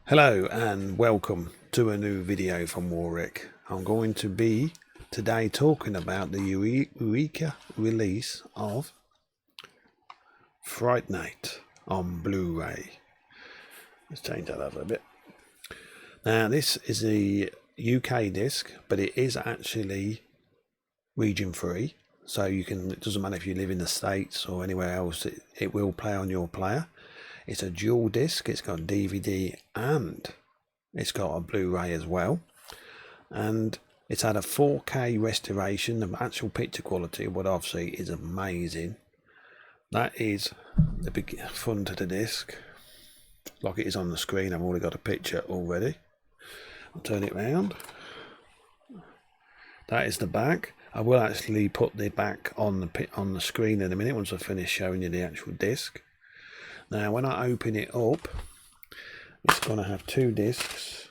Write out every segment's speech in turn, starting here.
Hello and welcome to a new video from Warric. I'm going to be today talking about the Eureka release of Fright Night on Blu-ray. Let's change that up a bit. Now this is a UK disc, but it is actually region free, so you can, it doesn't matter if you live in the States or anywhere else, it will play on your player. It's a dual disc, it's got DVD and it's got a Blu-ray as well, and it's had a 4K restoration. The actual picture quality, what I've seen, is amazing. That is the big front of the disc, like it is on the screen. I've already got a picture already. I'll turn it round. That is the back. I will actually put the back on the screen in a minute once I finish showing you the actual disc. Now when I open it up, it's going to have two discs.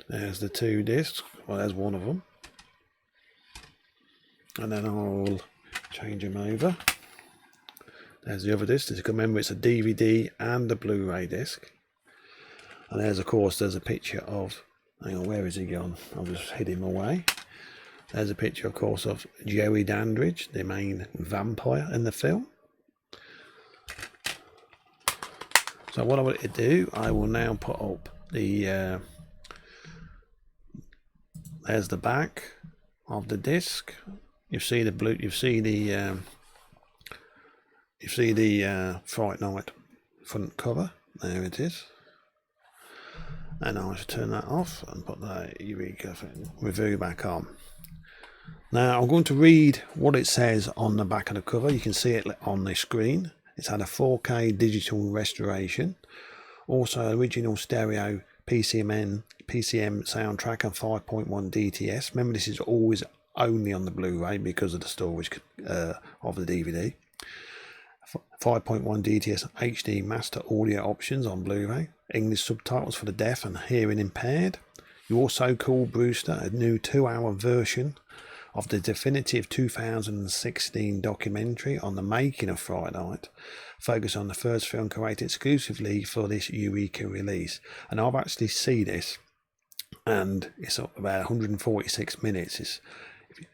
There's the two discs. Well, there's one of them. And then I'll change them over. There's the other disc. As you can remember, it's a DVD and a Blu-ray disc. And there's, of course, there's a picture of, hang on, where is he gone? I've just hid him away. There's a picture, of course, of Joey Dandridge, the main vampire in the film. So what I want to do, I will now put up the, there's the back of the disc. You see the blue, you see the Fright Night front cover. There it is. And I'll just turn that off and put the Eureka review back on. Now I'm going to read what it says on the back of the cover. You can see it on the screen. It's had a 4K digital restoration, also original stereo PCM soundtrack and 5.1 DTS. Remember, this is always only on the Blu-ray because of the storage of the DVD. 5.1 DTS HD Master audio options on Blu-ray. English subtitles for the deaf and hearing impaired. You also call Brewster, a new 2-hour version of the definitive 2016 documentary on the making of Fright Night, focused on the first film created exclusively for this Eureka release. And I've actually seen this, and it's about 146 minutes.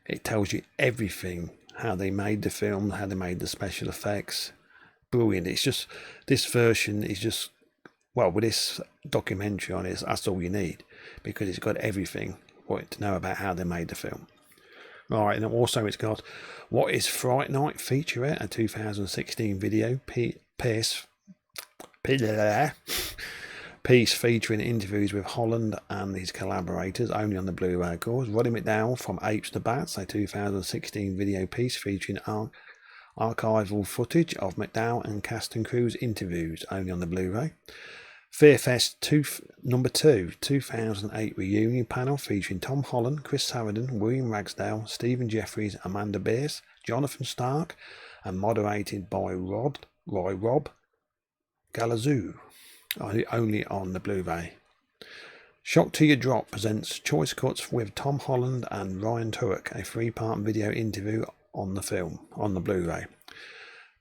It tells you everything, how they made the film, how they made the special effects. Brilliant. It's just, this version is just, well, with this documentary on it, that's all you need, because it's got everything to know about how they made the film. Right, and also it's got What is Fright Night featurette, a 2016 video piece featuring interviews with Holland and his collaborators, only on the Blu-ray, of course. Roddy McDowall from Apes to Bats, a 2016 video piece featuring archival footage of McDowall and cast and crew's interviews, only on the Blu-ray. Fearfest number 2, 2008 reunion panel featuring Tom Holland, Chris Sarandon, William Ragsdale, Stephen Jeffries, Amanda Beers, Jonathan Stark, and moderated by Rob Galazoo, only on the Blu-ray. Shock to Your Drop presents choice cuts with Tom Holland and Ryan Turek, a 3-part video interview on the film, on the Blu-ray.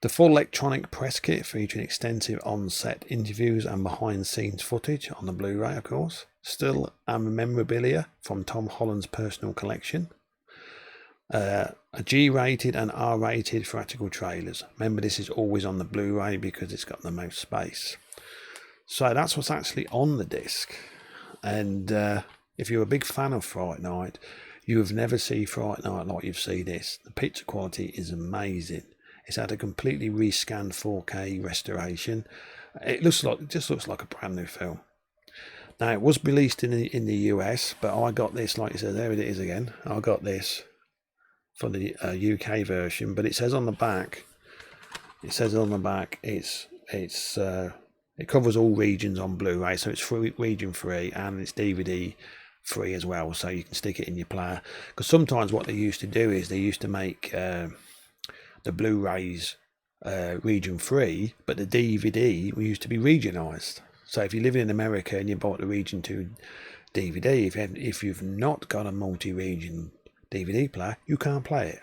The full electronic press kit featuring extensive on-set interviews and behind-the-scenes footage on the Blu-ray, of course. Still and memorabilia from Tom Holland's personal collection. A G-rated and R-rated theatrical trailers. Remember, this is always on the Blu-ray because it's got the most space. So that's what's actually on the disc. And if you're a big fan of Fright Night, you have never seen Fright Night like you've seen this. The picture quality is amazing. It's had a completely rescanned 4K restoration. It just looks like a brand new film. Now, it was released in the US, but I got this, like you said, there it is again. I got this for the UK version, but it says on the back, it covers all regions on Blu-ray, so it's region free and it's DVD free as well, so you can stick it in your player. Because sometimes what they used to do is they used to make the Blu-rays region free, but the DVD used to be regionalised. So if you live in America and you bought the region 2 DVD, if you've not got a multi-region DVD player, you can't play it.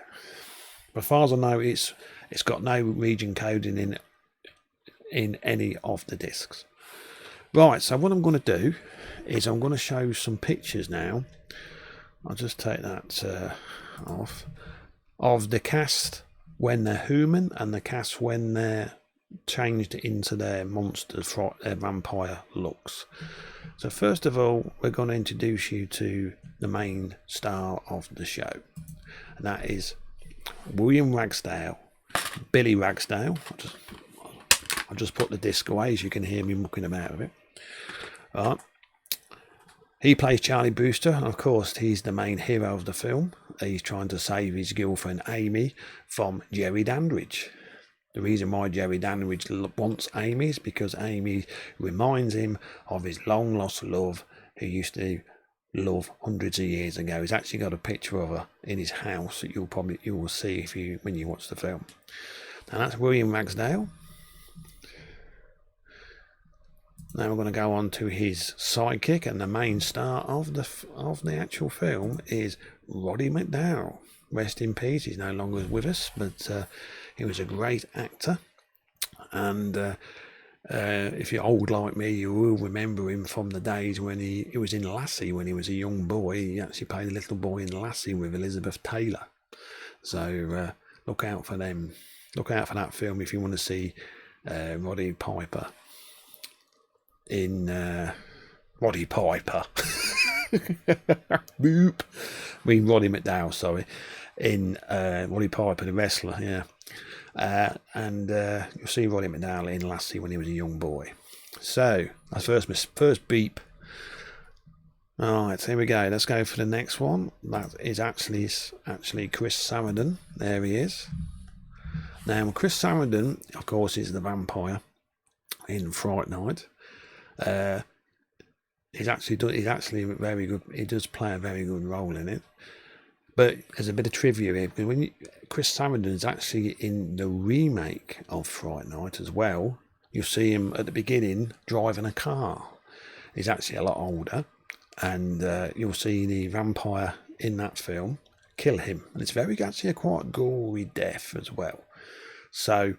But as far as I know, it's It's got no region coding in any of the discs. Right, so what I'm going to do is I'm going to show some pictures now. I'll just take that off, of the cast when they're human and the cast when they're changed into their monster, their vampire looks. So first of all, we're going to introduce you to the main star of the show, and that is William Ragsdale, Billy Ragsdale. I'll just put the disc away so you can hear me mucking about with it. Right. He plays Charlie Brewster, and of course he's the main hero of the film. He's trying to save his girlfriend Amy from Jerry Dandridge. The reason why Jerry Dandridge wants Amy is because Amy reminds him of his long lost love, who used to love hundreds of years ago. He's actually got a picture of her in his house that you will see when you watch the film. And that's William Ragsdale. Now we're going to go on to his sidekick, and the main star of the actual film is Roddy McDowall. Rest in peace. He's no longer with us, but he was a great actor. And if you're old like me, you will remember him from the days when he was in Lassie when he was a young boy. He actually played a little boy in Lassie with Elizabeth Taylor. So look out for them. Look out for that film if you want to see Roddy Piper in Roddy Piper. Boop. I mean Roddy McDowall, sorry. In Roddy Piper, the wrestler, yeah. And you'll see Roddy McDowall in Lassie when he was a young boy. So that's first beep. Alright, here we go. Let's go for the next one. That is actually Chris Sarandon. There he is. Now Chris Sarandon, of course, is the vampire in Fright Night. He's actually very good. He does play a very good role in it. But there's a bit of trivia here, because Chris Sarandon is actually in the remake of Fright Night as well. You'll see him at the beginning driving a car. He's actually a lot older, and you'll see the vampire in that film kill him, and it's actually a quite gory death as well. So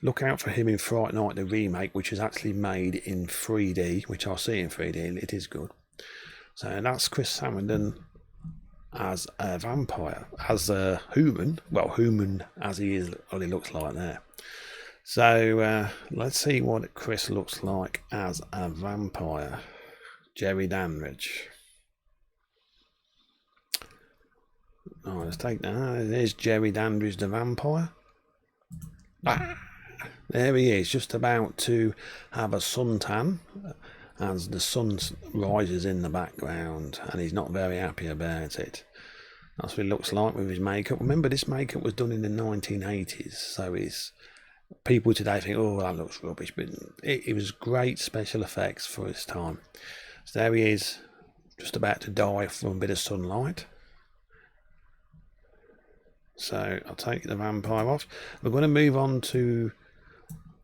look out for him in Fright Night, the remake, which is actually made in 3D, which I'll see in 3D, and it is good. So that's Chris Sarandon as a vampire, as a human. Well, human as he is, what he looks like there. So let's see what Chris looks like as a vampire. Jerry Dandridge. Oh, let's take that. There's Jerry Dandridge, the vampire. There he is, just about to have a suntan as the sun rises in the background, and he's not very happy about it. That's what he looks like with his makeup. Remember, this makeup was done in the 1980s, so people today think, oh, that looks rubbish, but it was great special effects for its time. So there he is, just about to die from a bit of sunlight. So I'll take the vampire off. We're going to move on to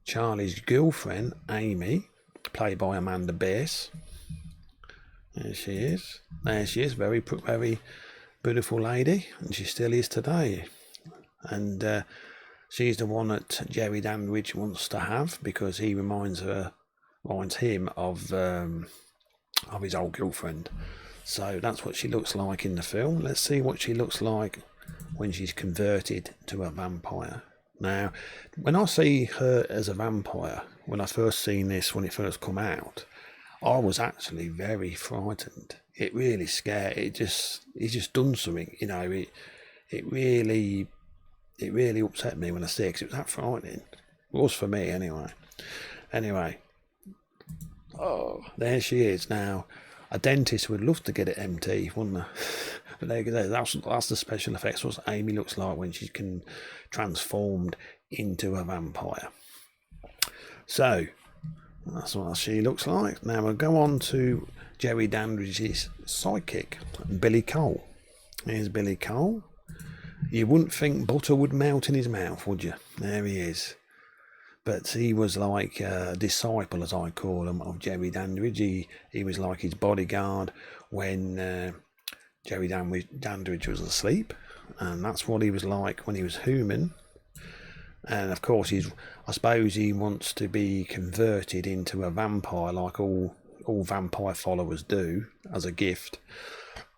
Charlie's girlfriend, Amy, played by Amanda Bearse. There she is. There she is, very beautiful lady, and she still is today. And she's the one that Jerry Dandridge wants to have, because he reminds him of his old girlfriend. So that's what she looks like in the film. Let's see what she looks like when she's converted to a vampire. Now, when I see her as a vampire, when I first seen this, when it first come out, I was actually very frightened. It really scared. It just done something, you know. It really upset me when I see it, because it was that frightening. It was for me, anyway. Oh, there she is now. A dentist would love to get it empty, wouldn't they? But there you go. That's the special effects. What Amy looks like when she can transformed into a vampire. So that's what she looks like. Now we'll go on to Jerry Dandridge's sidekick, Billy Cole. Here's Billy Cole. You wouldn't think butter would melt in his mouth, would you? There he is. But he was like a disciple, as I call him, of Jerry Dandridge. He was like his bodyguard when Jerry Dandridge was asleep. And that's what he was like when he was human. And of course I suppose he wants to be converted into a vampire like all vampire followers do, as a gift.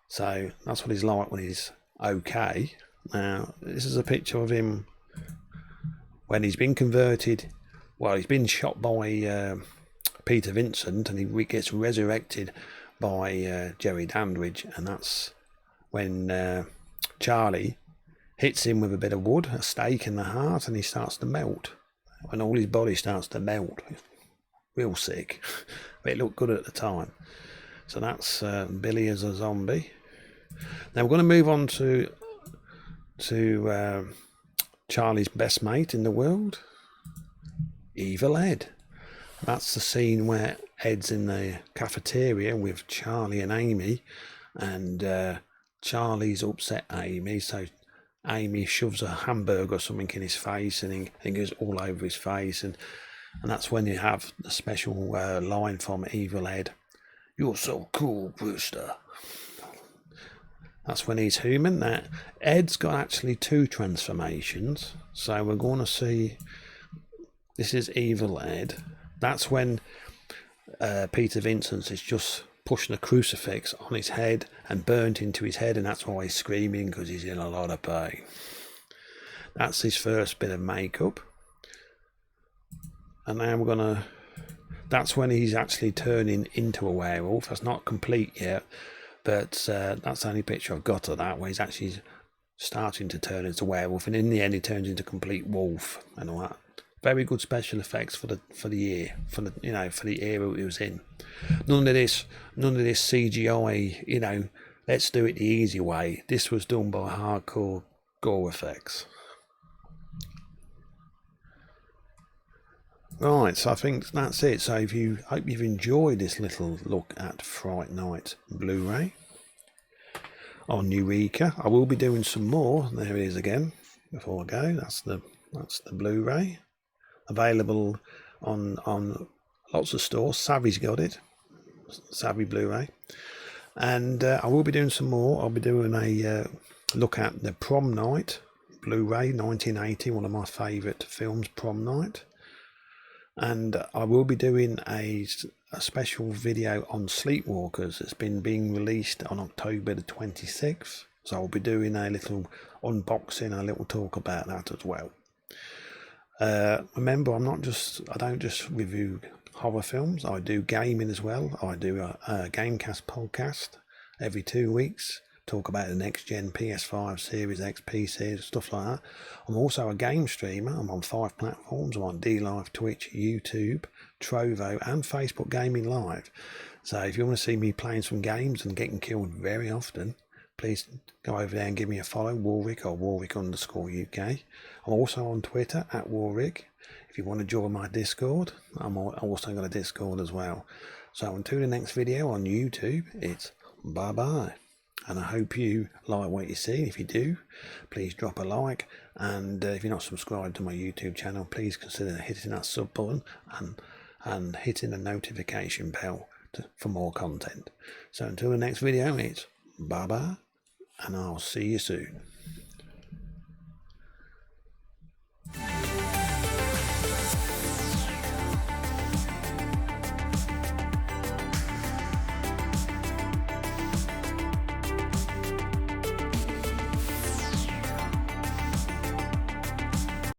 So that's what he's like when he's okay. Now this is a picture of him when he's been converted. Well, he's been shot by Peter Vincent, and he gets resurrected by Jerry Dandridge, and that's when Charlie hits him with a bit of wood, a stake in the heart, and he starts to melt. And all his body starts to melt. Real sick. But it looked good at the time. So that's Billy as a zombie. Now we're going to move on to Charlie's best mate in the world, Evil Ed. That's the scene where Ed's in the cafeteria with Charlie and Amy, and Charlie's upset Amy, so Amy shoves a hamburger or something in his face, and it goes all over his face, and that's when you have the special line from Evil Ed, "You're so cool, Brewster." That's when he's human. Now, Ed's got actually 2 transformations, so we're going to see. This is Evil Ed. That's when Peter Vincent is just pushing a crucifix on his head and burnt into his head, and that's why he's screaming, because he's in a lot of pain. That's his first bit of makeup. And now we're gonna, that's when he's actually turning into a werewolf. That's not complete yet, but that's the only picture I've got of that, where he's actually starting to turn into a werewolf, and in the end he turns into a complete wolf and all that. Very good special effects for the year, for the era it was in. None of this CGI, let's do it the easy way. This was done by hardcore gore effects. Right, so I think that's it. So hope you've enjoyed this little look at Fright Night Blu-ray on Eureka. I will be doing some more. There it is again. Before I go, that's the Blu-ray. Available on lots of stores. Savvy's got it, Savvy Blu-ray, and I will be doing some more. I'll be doing a look at the Prom Night Blu-ray, 1980, one of my favourite films, Prom Night, and I will be doing a special video on Sleepwalkers. It's been being released on October the 26th, so I'll be doing a little unboxing, a little talk about that as well. Remember, I don't just review horror films. I do gaming as well. I do a Gamecast podcast every 2 weeks. Talk about the next gen PS5, Series X, PC, stuff like that. I'm also a game streamer. I'm on 5 platforms. I'm on DLive, Twitch, YouTube, Trovo, and Facebook Gaming Live. So if you want to see me playing some games and getting killed very often, please go over there and give me a follow, Warric or Warric_UK. I'm also on Twitter at Warric. If you want to join my Discord, I'm also got a Discord as well. So until the next video on YouTube, it's bye-bye. And I hope you like what you see. If you do, please drop a like. And if you're not subscribed to my YouTube channel, please consider hitting that sub button and hitting the notification bell for more content. So until the next video, it's bye-bye. And I'll see you soon.